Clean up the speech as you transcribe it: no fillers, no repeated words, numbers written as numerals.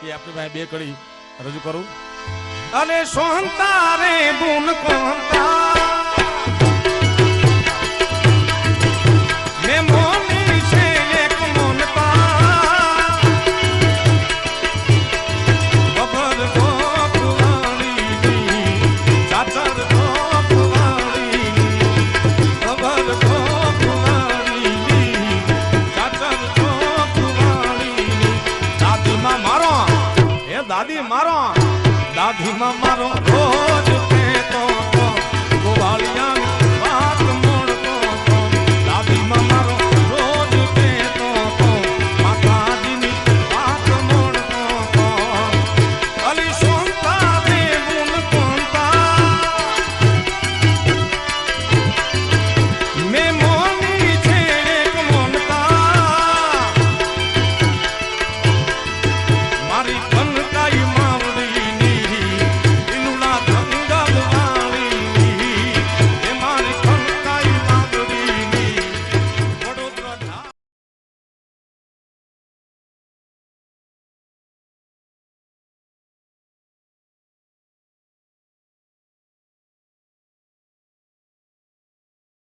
એ આપણી પાસે બે કડી રજૂ કરું. અરે સોહંતા રે બુન કોંતા મે મોની છે એક મોનતા ખબર ગોપવાણી ચાચર ગોપવાણી ખબર ગોપવાણી ચાચર ગોપવાણી દાદીમાં મારો હે દાદી મારો દાદીમાં મારો રોજ કહેતો તો ગોવાળિયાની વાત મોડતો તો દાદીમાં મારો રોજ કહેતો તો માતાજીની વાત મોડતો તો અલી સોંતા રે બુન કોંતા મે મોની છે એક મોનતા મારી